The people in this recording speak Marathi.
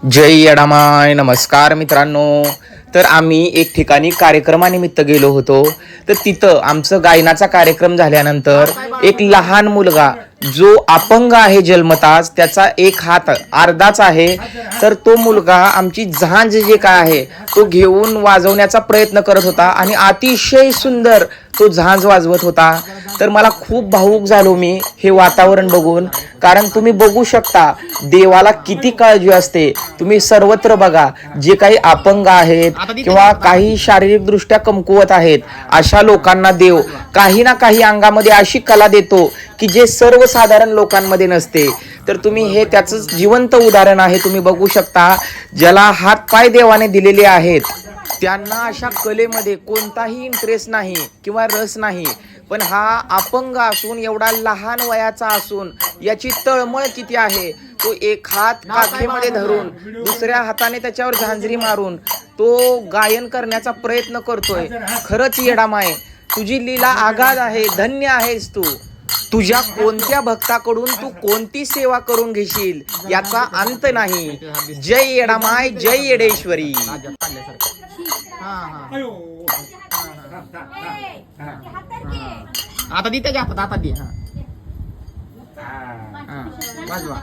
जय येडामाय. नमस्कार मित्रांनो. तर आम्ही एक ठिकाणी कार्यक्रमानिमित्त गेलो होतो. तर तिथं आमचं गायनाचा कार्यक्रम झाल्यानंतर एक लहान मुलगा जो अपंग आहे जन्मताच, त्याचा एक हात अर्धाच आहे, तर तो मुलगा आमची झांज जे काय आहे तो घेऊन वाजवण्याचा प्रयत्न करत होता आणि अतिशय सुंदर तो झांज वाजवत होता. तर मला खूप भावूक झालो मी हे वातावरण बघून. कारण तुम्ही बघू शकता देवाला किती काळजी असते. तुम्ही सर्वत्र बघा, जे काही अपंग आहेत किंवा काही शारीरिक दृष्ट्या कमकुवत आहेत, अशा लोकांना देव काही ना काही अंगामध्ये अशी कला देतो की जे सर्वसाधारण लोकांमध्ये नसते. तर तुम्ही हे त्याचं जिवंत उदाहरण आहे. तुम्ही बघू शकता, ज्याला हात पाय देवाने दिलेले आहेत त्यांना अशा कलेमध्ये कोणताही इंटरेस्ट नाही किंवा रस नाही, पण हा अपंग असून, एवढा लहान वयाचा असून याची तळमळ किती आहे. तो एक हात काखेमध्ये धरून दुसऱ्या हाताने त्याच्यावर झांजरी मारून तो गायन करण्याचा प्रयत्न करतोय. खरंच येडामाय, तुझी लीला आगाध आहे. धन्य आहेस तू. तुझ्या कोणत्या भक्ताकडून तू कोणती सेवा करून घेशील याचा अंत नाही. जय येडामाय, जय येडेश्वरी. आता दे त्याच्या हातात, आता दे. वाजवा.